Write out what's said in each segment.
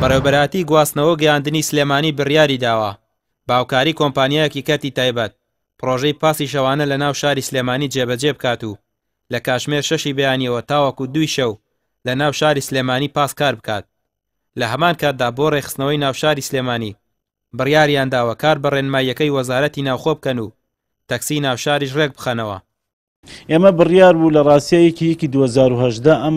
بەڕێوەبەراتی گواستنەوە گەیاندنی سلێمانی بڕیاری داوە باوکاری کۆمپانیایەکی کەتی تایبەت پرۆژەی پاسی شەوانە لە ناو شاری سلێمانی جێبەجێ بکات و لە کاتژمێر 6 بەیانیەوە تاوەکو 2 شەو لە ناو شاری سلێمانی پاس کار بکات. لە هەمان کاتدا بۆ ڕێخستنەوەی ناو شاری سلێمانی بڕیاریان داوە کار بە ڕێنماییەکەی وەزارەتی ناوخۆ بکەن و تەکسی ناو شاریش ڕێک بخەنەوە. ئێمە بڕیار بوو لە ڕاستیەکی 2010 ئەم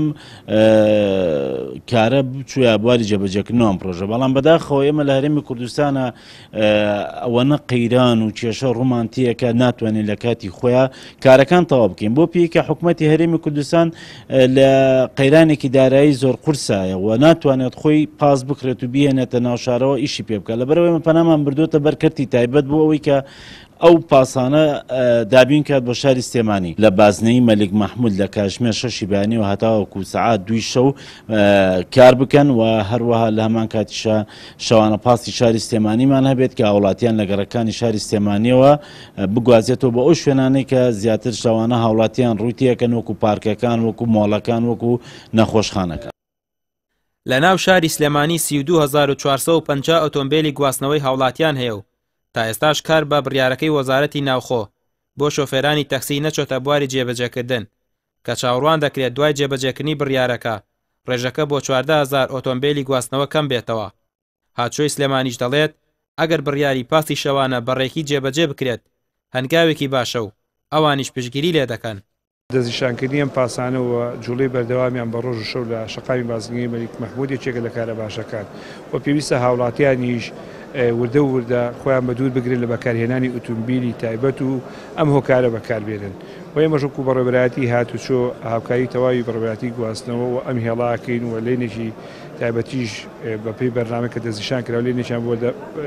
کارە بچووە بواری جێبەجێکردنەوەم پرۆژە، بەڵام بەداخەوە ئێمە لە هەرێمی کوردستانە ئەوەنە قەیران و کێشە ڕوومانتیەکە ناتوانین لە کاتی خۆیان کارەکان تەواو بکەین، بۆ پێیکە حکوومەتی هەرێمی کوردستان لە قەیرانێکی دارایی زۆر قورسایە و ناتوانێت خۆی پاس بکرێت و بێنێتە ناوشارەوە ئیشی پێ بکات. لەبەرەوەی ئێمە پەنامان بردوۆتە بەر کەرتی تایبەت بۆ ئەوەی کە ئەو پاسانە دابین کات بۆ شاری سلێمانی لە بازنەی مەلیک مەحموود لە کاتژمێر 6 بەیانیەوە هەتاوەکو سەعات 2 شەو کار بکەن و هەروەها لە هەمان کاتیشە شەوانە پاسی شاری سلێمانیمان هەبێت کە هاوڵاتیان لە گەڕەکانی شاری سلێمانیەوە بگوازێتەوە بە ئەو شوێنانەی کە زیاتر شەوانە هاوڵاتیان ڕوویتیەکەن وەکو پارکەکان وەکو مۆڵەکان وەکو نەخۆشخانەکە. لە ناو شاری سلێمانی 32450 ئۆتۆمبیلی گواستنەوەی هاوڵاتیان هەیە و تا ئێستاش کار بە بڕیارەکەی وەزارەتی ناوخۆ بۆ شۆفێرانی تەکسی نەچۆتە بواری جێبەجێکردن کە چاوەڕوان دەکرێت دوای جێبەجێکردنی بڕیارەکە ڕێژەکە بۆ 14000 ئۆتۆمبیلی گواستنەوە کەم بێتەوە. هاتشۆی سلێمانیش دەڵێت ئەگەر بڕیاری پاسی شەوانە بەڕێکی جێبەجێ بکرێت هەنگاوێکی باشە و ئەوانیش پشتگیری لێ دەکەن. دەستنیشانکردنی ئەم پاسانەوە جوڵەی بەردەوامیان بە ڕۆژ و شەو لە شەقامی بازرگانی مەلیک مەحموود یەکێکە لە کارە باشەکان و پێویستە هاوڵاتیانیش وردە و وردە خۆیان بە دوور بگرن لە بەکارهێنانی ئۆتۆمبیلی تایبەت و ئەم هۆکارە بەکاربێنن و ئێمەش وەکو بەڕێوەبەراتی هاتوچۆ هاوکاری تەواوی بەڕێوەبەراتی گواستنەوە و ئەم هێڵاکەین و لێنێکی تایبەتیش بەپێی بەرنامە کە دەستنیشان کرا و لێنێکیان بۆ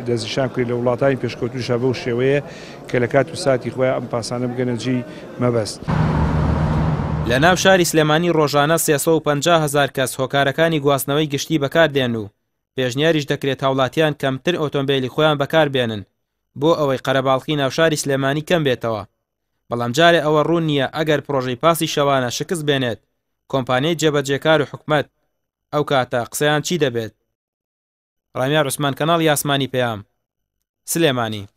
دەستنیشان کرد لە وڵاتانی پێشکەوتوشە بەو شێوەیە کە لە کات و ساتی خۆیان ئەم پاسانە بگەنە جێی مەبەست. لە ناو شاری سلێمانی ڕۆژانە 350,000 کەس هۆکارەکانی گواستنەوەی گشتی بەکاردێن و پێشنیاریش دەکرێت هاوڵاتیان کەمتر ئۆتۆمبیلی خۆیان بەکاربێنن بۆ ئەوەی قەرەباڵقی ناوشاری سلێمانی کەم بێتەوە. بەڵام جارێ ئەوە ڕوون نییە ئەگەر پرۆژەی پاسی شەوانە شکست بێنێت کۆمپانیای جێبەجێکار و حکومەت ئەو کاتە قسەیان چی دەبێت؟ ڕامیار عوسمان، کەناڵی ئاسمانی پەیام، سلێمانی.